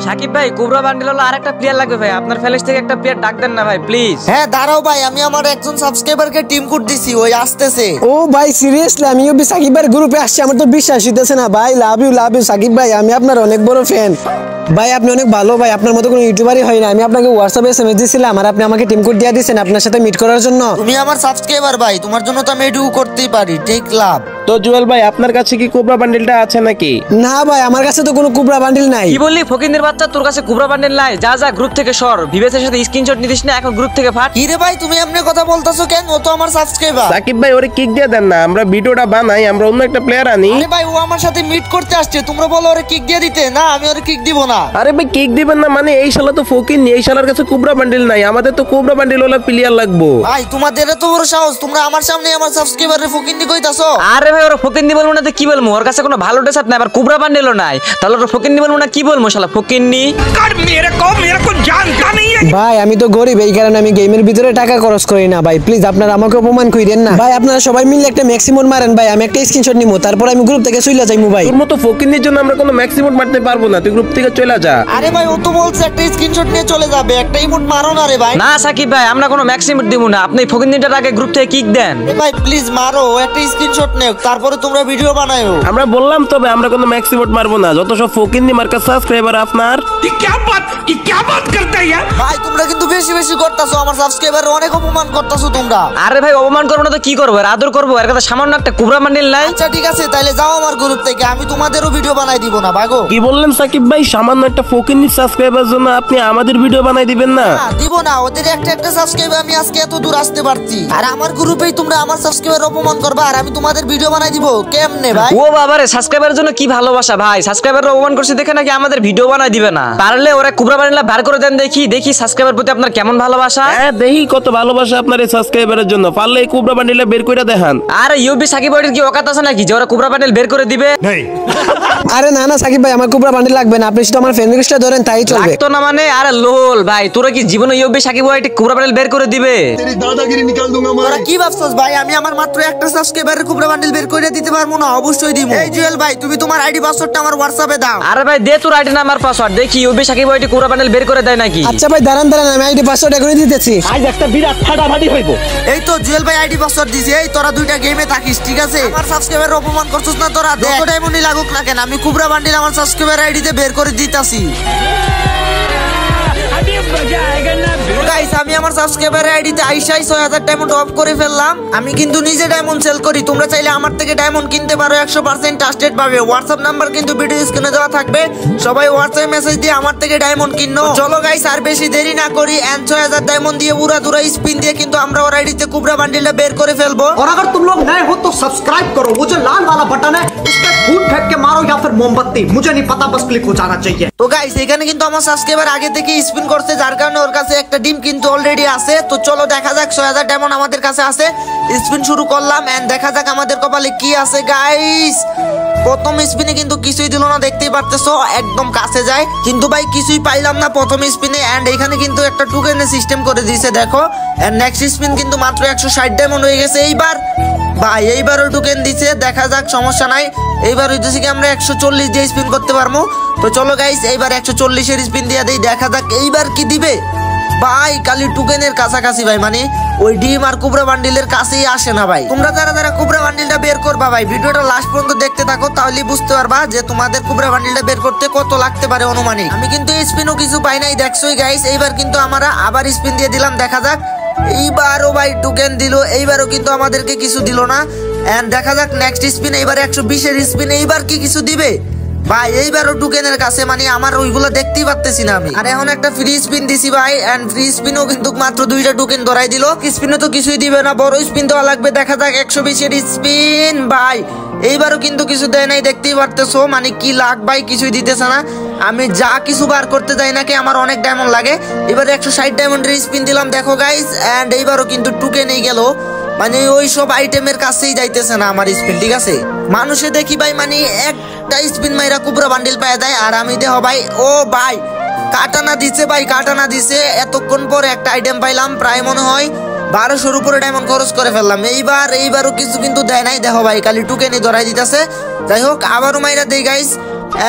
সাকিব ভাই cobra bundle হলো আরেকটা প্লেয়ার লাগবে ভাই, আপনার ফ্যালেজ থেকে একটা প্লেয়ার ডাক দেন না ভাই প্লিজ। হ্যাঁ দাঁড়াও ভাই, আমি আমার একজন সাবস্ক্রাইবারকে টিম কোড দিছি, ওই আসতেছে। ও ভাই সিরিয়াসলি আমি সাকিব ভাইয়ের গ্রুপে আসছি, আমার তো বিশ্বাস হইতেছে না ভাই। লাভ ইউ সাকিব ভাই, আমি আপনার অনেক বড় ফ্যান ভাই, আপনি অনেক ভালো ভাই, আপনার মতো কোনো ইউটিউবারই হয় না। আমি আপনাকে হোয়াটসঅ্যাপে এসএমএস দিয়েছিলাম আর আপনি আমাকে টিম কোড দিয়ে দিয়েছেন আপনার সাথে মিট করার জন্য। তুমি আমার সাবস্ক্রাইবার ভাই, তোমার জন্য তো আমি এটুকু করতেই পারি, টেক লাভ। তো জুয়েল ভাই আপনার কাছে কি কোবরা বান্ডিলটা আছে নাকি? না ভাই আমার কাছে তো কোনো কোবরা বান্ডিল নাই। কি বললি ফকিন্দের বাচ্চা, তোর কাছে কোবরা বান্ডিল নাই? যা যা গ্রুপ থেকে সর, বিবেসের সাথে স্ক্রিনশট নিতিস না, এখন গ্রুপ থেকে ফাট। কি রে ভাই তুমি এমনি কথা বলতাছো কেন? ও তো আমার সাবস্ক্রাইবার। সাকিব ভাই ওরে কিক দিয়ে দেন না, আমরা ভিডিওটা বানাই, আমরা অন্য একটা প্লেয়ার আনি। আরে ভাই ও আমার সাথে মিট করতে আসছে, তোমরা বলো ওরে কিক দিয়ে দিতে। না আমি ওরে কিক দিব না। আরে ভাই কিক দিবেন না মানে এই শালা তো ফকির নি, এই শালার কাছে কোবরা বান্ডিল নাই, আমাদের তো কোবরা বান্ডিল ওলা প্লেয়ার লাগবো। ভাই তোমাদের এত বড় সাহস, তোমরা আমার সামনে আমার সাবস্ক্রাইবারের ফকিন্নি কইতাছো? আরে ভাই ওরা ফকিন্নি বলবো না তো কি বলবো, ওর কাছে কোনো ভালো ড্রেস আপ নাই, আবার কোবরা বান্ডিলও নাই, তাহলে ওরা ফকিন্নি বলবো না কি বলবো? শালা ফকিন্নি। ভাই আমি তো গরিব, এই কারণে আমি গেমের ভিতরে টাকা খরচ করি না ভাই, প্লিজ আপনারা আমাকে অপমান কইরেন না ভাই। আপনারা সবাই মিলে একটা ম্যাক্সিমাম মারেন ভাই, আমি একটা স্ক্রিনশট নিবো, তারপর আমি গ্রুপ থেকে চলে যাইমু ভাই। তোর মতো ফকিন্নির জন্য আমরা কোনো ম্যাক্সিমাম মারতে পারবো না, তুই গ্রুপ থেকে চলে যা। আরে ভাই ও তো বলছে একটা স্ক্রিনশট নিয়ে চলে যাবে, একটা ইমোট মারো না রে ভাই। না সাকিব ভাই আমরা কোনো ম্যাক্সিমাম দিব না, আপনি ফকিন্নিটার আগে গ্রুপ থেকে কিক দেন। আরে ভাই প্লিজ মারো, একটা স্ক্রিনশট নেও, তারপরে তোমরা ভিডিও বানায়ো। আমরা বললাম তবে আমরা কোনো ম্যাক্সিমাম মারবো না, যত সব ফকিন্নি মার্কা সাবস্ক্রাইবার আপনার। ভাই তোমরা কিন্তু বেশি বেশি করতাছো, আমার সাবস্ক্রাইবার অনেক অপমান করতাছো তোমরা। আরে ভাই অপমান করবো না তো কি করবো, আদর করবো, এর কাছে সামান্য একটা কোবরা বান্ডিল নাই। আচ্ছা ঠিক আছে তাইলে যাও আমার গ্রুপ থেকে, আমি তোমাদেরও ভিডিও বানাই দিব না, ভাগো। কি বললেন সাকিব ভাই, সামান্য একটা ফকিন্নি সাবস্ক্রাইবার জন্য আপনি আমাদের ভিডিও বানাই দিবেন না? দিব না, ওদের একটা একটা সাবস্ক্রাইবার আমি আজকে এত দূর আসতে পারছি, আর আমার গ্রুপেই তোমরা আমার সাবস্ক্রাইবার অপমান করবা আর আমি তোমাদের ভিডিও বানাই দিব কেমনে ভাই? ও বাবা রে, সাবস্ক্রাইবারের জন্য কি ভালোবাসা ভাই, সাবস্ক্রাইবার অপমান করছে দেখে নাকি আমাদের ভিডিও বানাই দিবে না? পারলে ওরা কোবরা বান্ডিলটা বার করে দেন, দেখি দেখি সাবস্ক্রাইবার প্রতি আপনার কেমন ভালোবাসা। হ্যাঁ দেখি কত ভালোবাসা আপনার এই সাবস্ক্রাইবারের জন্য, পারলে এই কোবরা বান্ডিলটা বের করে দেখান। আরে ইউবি সাকিব ভাইয়ের কি ওকাত আছে নাকি যে ওরা কোবরা বান্ডিল বের করে দিবে? আরে না না সাকিব ভাই আমার কোবরা বান্ডিল লাগবে না, আপনি শুধু আমার ফ্রেন্ড রিকোয়েস্টটা ধরেন তাই চলবে। তো না মানে আরে লোল ভাই, তোরা কি জীবনে ইউবি সাকিব ভাই কোবরা বান্ডিল বের করে দিবে? তোরা কি ভাবছস ভাই আমি আমার মাত্র একটা সাবস্ক্রাইবারের কোবরা বান্ডিল বের করে দিতে পারবো না? অবশ্যই দিব। এই জুয়েল ভাই তুমি তোমার আইডি পাসওয়ার্ডটা আমার হোয়াটসঅ্যাপে দাও। আরে ভাই দে তোর আইডি নাম্বার পাসওয়ার্ড, দেখি ইউবি সাকিব ভাই কোবরা বান্ডিল বের করে দেয় নাকি। আচ্ছা ভাই দাঁড়ান দাঁড়ান, আমি আইডি পাসওয়ার্ড এখনই দিতেছি। আজ একটা বিরাট ফাটাফাটি হইব। এই তো জুয়েল ভাই আইডি পাসওয়ার্ড দিছে, এই তোরা দুইটা গেমে থাকিস ঠিক আছে? আমার সাবস্ক্রাইবার অপমান করছস না তোরা, যত টাইমই লাগুক না কেন আমি কোবরা বান্ডিল আমার সাবস্ক্রাইবার আইডিতে বের করে দিতাছি। গাইস আমি আমার সাবস্ক্রাইবার আইডিতে আইসাই 6000 ডায়মন্ড অফ করে ফেললাম। আমি কিন্তু নিজে ডায়মন্ড সেল করি, তোমরা চাইলে আমার থেকে ডায়মন্ড কিনতে পারো 100% ট্রাস্টেড পাবে। হোয়াটসঅ্যাপ নাম্বার কিন্তু ভিডিও স্ক্রিনে দেওয়া থাকবে, সবাই হোয়াটসঅ্যাপে মেসেজ দিয়ে আমার থেকে ডায়মন্ড কিনো। চলো গাইস আর বেশি দেরি না করি, এন্ড 6000 ডায়মন্ড দিয়ে উড়াধুরা স্পিন দিয়ে কিন্তু আমরা ওর আইডিতে কোবরা বান্ডিলটা বের করে ফেলবো। और अगर तुम लोग नए हो तो सब्सक्राइब करो, वो जो लाल वाला बटन है इस पे फूट फेंक के मारो या फिर मोमबत्ती, मुझे नहीं पता, बस क्लिक हो जाना चाहिए। তো গাইস এখানে কিন্তু আমার সাবস্ক্রাইবার আগে থেকে স্পিন করছে, যার কারণে ওর কাছে একটা ডিম কিন্তু অলরেডি আছে। তো চলো দেখা যাক 6000 ডায়মন্ড আমাদের কাছে আছে, স্পিন শুরু করলাম এন্ড দেখা যাক আমাদের কপালে কি আছে। গাইস প্রথম স্পিনে কিন্তু কিছুই দিল না, দেখতেই পারতেছো একদম কাছে যায়, কিন্তু ভাই কিছুই পাইলাম না প্রথম স্পিনে। এন্ড এখানে কিন্তু একটা টোকেনের সিস্টেম করে দিয়েছে দেখো, এন্ড নেক্সট স্পিন কিন্তু মাত্র 160 ডায়মন্ড হয়ে গেছে। এইবার ভাই এইবারও টোকেন দিছে, দেখা যাক সমস্যা নাই। এইবার হইতেছে কি আমরা 140 দিয়ে স্পিন করতে পারবো। তো চলো গাইস এইবার 140 এর স্পিন দিয়ে দেই, দেখা যাক এইবার কি দিবে। ভাই কালি টোকেনের কাছাকাছি ভাই, মানে ওই ডিম আর কোবরা বান্ডিলের কাছেই আসে না ভাই। তোমরা যারা যারা কোবরা বান্ডিলটা বের করবা ভাই ভিডিওটা লাস্ট পর্যন্ত দেখতে থাকো, তাহলেই বুঝতে পারবা যে তোমাদের কোবরা বান্ডিলটা বের করতে কত লাগতে পারে অনুমানিক। আমি কিন্তু স্পিনও কিছু পাই নাই দেখছোই গাইস। এইবার কিন্তু আমরা আবার স্পিন দিয়ে দিলাম, দেখা যাক এইবারও ভাই টোকেন দিল, এইবারও কিন্তু আমাদেরকে কিছু দিল না। এন্ড দেখা যাক নেক্সট স্পিন, এইবার 120 এর স্পিন, এইবার কি কিছু দিবে ভাই? এইবারও টোকেনের কাছে, মানে আমার ওইগুলো দেখতেই পারতেছি না আমি। আর এখন একটা ফ্রি স্পিন দিছি ভাই, এন্ড ফ্রি স্পিনও কিন্তু মাত্র 2টা টোকেন ধরাই দিল। স্পিনও তো কিছুই দিবে না, বড় স্পিন দেওয়া লাগবে। দেখা যাক 120 এর স্পিন, ভাই এইবারও কিন্তু কিছু দেয় নাই, দেখতেই পারতেছো মানে কি লাগ ভাই, কিছুই দিতেছে না। আমি যা কিছু বার করতে যাই নাকি আমার অনেক ডায়মন্ড লাগে। এবার 160 ডায়মন্ডের স্পিন দিলাম দেখো গাইস, এন্ড এইবারও কিন্তু টোকেনই গেল, মানে ওই সব আইটেমের কাছেই যাইতেছে না আমার স্পিন ঠিক আছে। মানুষে দেখি ভাই মানে একটা স্পিন মাইরা কোবরা বান্ডিল পায় দেয়, আর আমি দেহ ভাই ও ভাই কাটানা দিছে ভাই, কাটানা দিছে। এতক্ষণ পর একটা আইটেম পাইলাম, প্রায় মনে হয় 1200-র উপরে ডায়মন্ড খরচ করে ফেললাম। এইবারও কিছু কিন্তু দেয় নাই, দেখো ভাই খালি টোকেনই ধরাই দিতেছে। যাই হোক আবারও মাইরা দেই গাইস,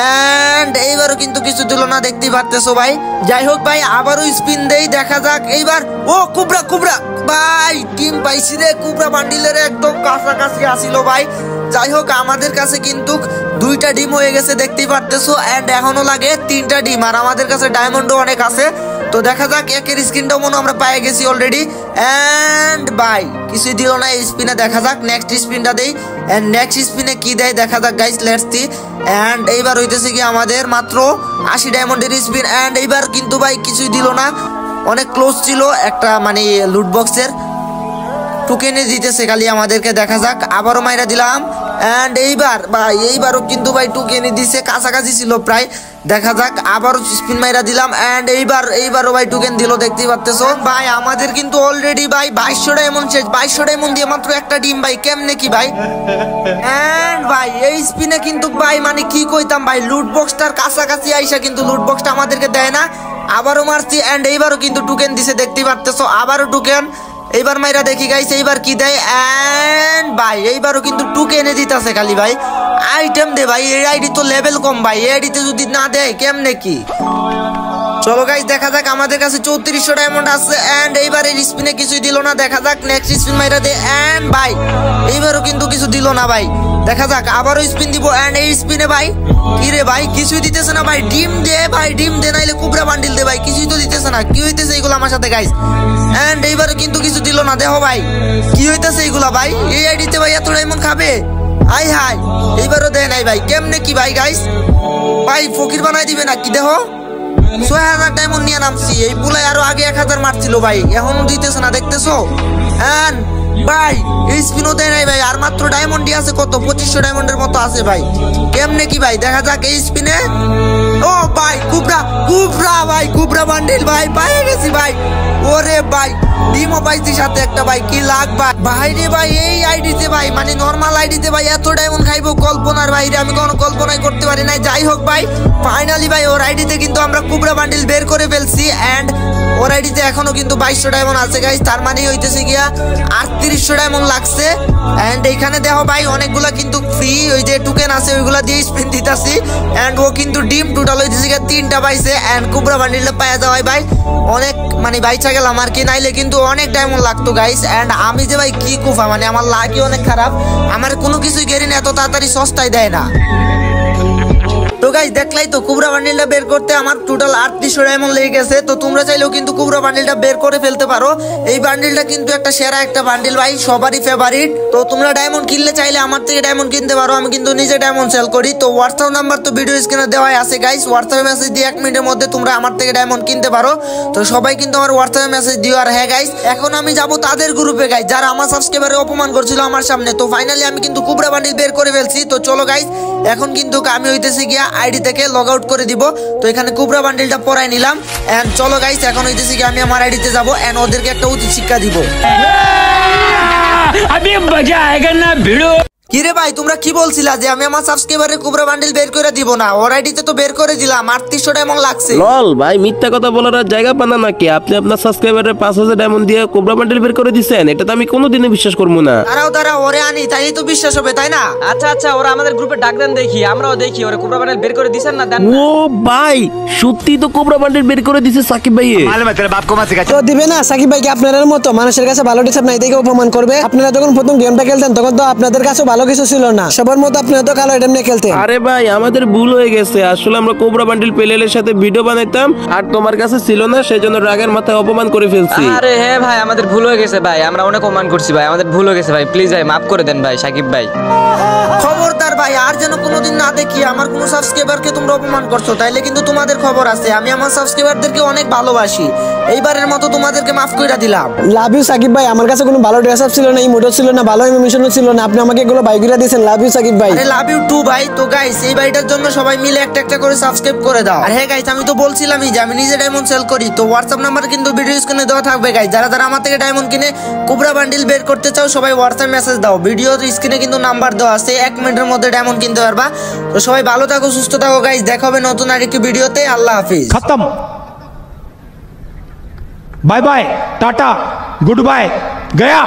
এন্ড এইবারও কিন্তু কিছু দিল না, দেখতেই পারতেছো ভাই। যাই হোক ভাই, আবারও স্পিন দেই, দেখা যাক এইবার। ও কুবরা কুবরা ভাই, টিম পাইছি রে, কুবরা বান্ডিলের একদম কাছাকাছি আসিল ভাই। যাই হোক, আমাদের কাছে কিন্তু 2টা ডিম হয়ে গেছে, দেখতেই পারতেছো। এন্ড এখনো লাগে 3টা ডিম, আর আমাদের কাছে ডায়মন্ডও অনেক আছে। তো দেখা যাক, একের স্ক্রিনটাও মনে আমরা পেয়ে গেছি অলরেডি। এন্ড ভাই কিছুই দিল না এই স্পিনে, দেখা যাক নেক্সট স্পিনটা দেই। এন্ড নেক্সট স্পিনে কি দেয় দেখা যাক গাইস, লেটস সি। এন্ড এইবার হইতেছে কি আমাদের মাত্র 80 ডায়মন্ডের স্পিন। এন্ড এইবার কিন্তু ভাই কিছুই দিল না, অনেক ক্লোজ ছিল একটা মানে লুট বক্সের টোকেনে দিতেছে খালি আমাদেরকে। দেখা যাক, আবারও মাইরা দিলাম। এন্ড এইবার ভাই, এইবারও কিন্তু ভাই টোকেনে দিছে, কাছাকাছি ছিল প্রায়। দেখা যাক, আবারও স্পিন মাইরা দিলাম। এন্ড এইবারও ভাই টোকেন দিল, দেখতেই পারতেছো ভাই। আমাদের কিন্তু অলরেডি ভাই 2200 ডায়মন্ড শেষ। 2200 ডায়মন্ড দিয়ে মাত্র একটা ডিম ভাই, কেমনে কি ভাই। এন্ড ভাই এই স্পিনে কিন্তু ভাই মানে কি কইতাম ভাই, লুট বক্সটার কাছাকাছি আইসা কিন্তু লুট বক্সটা আমাদেরকে দেয় না। আবারও মারছি। এন্ড এইবারও কিন্তু টোকেন দিছে, দেখতেই পারতেছো। আবারও টোকেন, এইবার মাইরা দেখি গাইস এইবার কি দেয়। এন্ড ভাই এইবারও কিন্তু টুকে এনে দিতেছে খালি ভাই। আইটেম দে ভাই, এই আইডি তো লেভেল কম ভাই, এই আইডিতে যদি না দেয় কেমনে কি। চলো গাইস দেখা যাক, আমাদের কাছে 3400 ডায়মন্ড আছে। এন্ড এইবার এই স্পিনে কিছুই দিল না, দেখা যাক নেক্সট স্পিন মাইরা দে। এন্ড ভাই এইবারও কিন্তু কিছু দিল না ভাই, দেখা যাক আবারও স্পিন দিব। এন্ড এই স্পিনে ভাই কি রে ভাই, কিছুই দিতেছে না ভাই। ডিম দে ভাই, ডিম দে, নাইলে কুবরা বান্ডিল দে ভাই, কিছুই তো দিতেছে না। কি হইতেছে এইগুলো আমার সাথে গাইস। এন্ড এইবারও কিন্তু কিছু দিল না, দেখো ভাই কি হইতেছে এইগুলা ভাই। এই আইডিতে ভাই এত ডায়মন্ড খাবে, আই হাই। এইবারও দেয় নাই ভাই, কেমনে কি ভাই গাইস। ভাই ফকির বানাই দিবে না কি, দেখো 6000 ডায়মন্ড নিয়ে নামছি। এই পুলাই আরো আগে 1000 মারছিল ভাই, এখনো দিতেছে না, দেখতেছো। এন্ড ভাই এই স্পিনও দেয় নাই ভাই, আর মাত্র ডায়মন্ডই আছে কত, 2500 ডায়মন্ডের মতো আছে ভাই, কেমনে কি ভাই। দেখা যাক এই স্পিনে। ও ভাই কুবরা কুবরা ভাই, কুবরা বান্ডিল ভাই পেয়ে গেছি ভাই। ওরে ভাই ডিমও পাইছি সাথে একটা ভাই, কি লাগ ভাই রে ভাই। এই আইডিতে ভাই মানে নরমাল আইডিতে ভাই এত ডায়মন্ড খাইবো কল্পনার বাইরে, আমি কোনো কল্পনাই করতে পারি নাই। যাই হোক ভাই, ফাইনালি ভাই ওর আইডিতে কিন্তু আমরা কুবরা বান্ডিল বের করে ফেলছি। এন্ড ওর আইডিতে এখনো কিন্তু 2200 ডায়মন্ড আছে গাইস, তার মানে হইতেছে গিয়া 3800 ডায়মন্ড লাগছে। এন্ড এইখানে দেখো ভাই অনেকগুলা কিন্তু ফ্রি ওই যে টোকেন আছে, ওইগুলা দিয়ে স্পিন দিতাছি। এন্ড ও কিন্তু ডিম টোটাল হইতেছে গিয়া 3টা পাইছে। এন্ড কুবরা বান্ডিলটা পাওয়া যাওয়াই ভাই অনেক মানে বাইচা গেলাম আর কি, নাইলে কিন্তু অনেক ডায়মন্ড লাগতো গাইস। এন্ড আমি যে ভাই কি কুফা, মানে আমার লাকি অনেক খারাপ, আমার কোনো কিছুই গেরি না, এত তাড়াতাড়ি সস্তায় দেয় না। তো গাইস দেখলাই তো, কুবরা বান্ডিলটা বের করতে আমার টোটাল 3800 ডায়মন্ড লেগে গেছে। তো তোমরা চাইলেও কিন্তু কুবরা বান্ডিলটা বের করে ফেলতে পারো। এই বান্ডিলটা কিন্তু একটা সেরা একটা বান্ডিল ভাই, সবারই ফেভারিট। তো তোমরা ডায়মন্ড কিনলে চাইলে আমার থেকে ডায়মন্ড কিনতে পারো, আমি কিন্তু নিজে ডায়মন্ড সেল করি। তো হোয়াটসঅ্যাপ নাম্বার তো ভিডিও স্ক্রিনে দেওয়াই আছে গাইস, হোয়াটসঅ্যাপে মেসেজ দিয়ে 1 মিনিটের মধ্যে তোমরা আমার থেকে ডায়মন্ড কিনতে পারো। তো সবাই কিন্তু আমার হোয়াটসঅ্যাপে মেসেজ দিও। আর হ্যাঁ গাইস, এখন আমি যাব তাদের গ্রুপে গাইস যারা আমার সাবস্ক্রাইবারে অপমান করছিল আমার সামনে। তো ফাইনালি আমি কিন্তু কুবরা বান্ডিল বের করে ফেলছি। তো চলো গাইস, এখন কিন্তু আমি হইতেছি গিয়া আইডি থেকে লগ আউট করে দিব। তো এখানে কুবরা বান্ডিলটা পরাই নিলাম। এন্ড চলো গাইস, এখন হইতেছি গিয়া আমি আমার আইডিতে যাব এন্ড ওদেরকে একটা উচিত শিক্ষা দিব। अभी मजा आएगा ना भिड़ो। কিরে ভাই তোমরা কি বলছিলা যে আমি আমার সাবস্ক্রাইবারে কুবরা বান্ডিল বের করে দিব না? ওর আইডিতে তো বের করে দিলাম, 3800 ডায়মন্ড লাগছে। লল ভাই মিথ্যা কথা বলার আর জায়গা পান না নাকি? আপনি আপনার সাবস্ক্রাইবারে 5000 ডায়মন্ড দিয়ে কোবরা বান্ডেল বের করে দিছেন, এটা তো আমি কোনোদিনও বিশ্বাস করবো না। দাঁড়াও ওরে আনি, তাই তো বিশ্বাস হবে তাই না? আচ্ছা আচ্ছা, ওরা আমাদের গ্রুপে ডাক দেন দেখি, আমরাও দেখি ওরা কুবরা বান্ডিল বের করে দিছেন না দেন। ও ভাই সত্যি তো কোবরা বান্ডেল বের করে দিছে সাকিব ভাই। मालूम है तेरे बाप को मत सिखा। তো দিবে না সাকিব ভাইকে, আপনাদের মতো মানুষের কাছে ভালো ডিসাপ নাই দেখে অপমান করবে? আপনারা যখন প্রথম গেমটা খেলতেন তখন তো আপনাদের কাছে ভালো কিছু ছিল না, সবার মতো আপনারা তো কালো আইটেম নিয়ে খেলতেন। আরে ভাই আমাদের ভুল হয়ে গেছে, আসলে আমরা কোবরা বান্ডেল প্লেলের সাথে ভিডিও বানাইতাম আর তোমার কাছে ছিল না, সেজন্য রাগের মাথায় অপমান করে ফেলছি। আরে হ্যাঁ ভাই, আমাদের ভুল হয়ে গেছে ভাই, আমরা অনেক অপমান করছি ভাই, আমাদের ভুল হয়ে গেছে ভাই, প্লিজ ভাই মাফ করে দেন ভাই সাকিব ভাই। খবরদার ভাই, আর যেন কোনোদিন না দেখি আমার কোনো সাবস্ক্রাইবারকে তোমরা অপমান করছো, তাইলে কিন্তু তোমাদের খবর আছে। আমি আমার সাবস্ক্রাইবারদেরকে অনেক ভালোবাসি, এইবারের মতো তোমাদেরকে মাফ করে দিলাম। লাভ ইউ সাকিব ভাই, আমার কাছে কোনো ভালো ড্রেস আপ ছিল না, ইমোটও ছিল না, ভালো ইমোশনও ছিল না, আপনি আমাকে এগুলো বাই করে দিয়েছেন। লাভ ইউ সাকিব ভাই। আরে লাভ ইউ টু ভাই। তো গাইস এই বাড়িটার জন্য সবাই মিলে একটা একটা করে সাবস্ক্রাইব করে দাও। আর হ্যাঁ গাইস, আমি তো বলছিলামই যে আমি নিজে ডায়মন্ড সেল করি। তো হোয়াটসঅ্যাপ নাম্বার কিন্তু ভিডিও স্ক্রিনে দেওয়া থাকবে গাইস, যারা যারা আমার থেকে ডায়মন্ড কিনে কুবরা বান্ডিল বের করতে চাও সবাই হোয়াটসঅ্যাপ মেসেজ দাও, ভিডিও স্ক্রিনে কিন্তু নাম্বার দেওয়া আছে, 1 মিনিটের মধ্যে ডায়মন্ড কিনতে পারবা। তো সবাই ভালো থাকো, সুস্থ থাকো গাইস, দেখা হবে নতুন আরেকটি ভিডিওতে। আল্লাহ হাফিজ। खत्म। Bye bye, tata, goodbye, गया।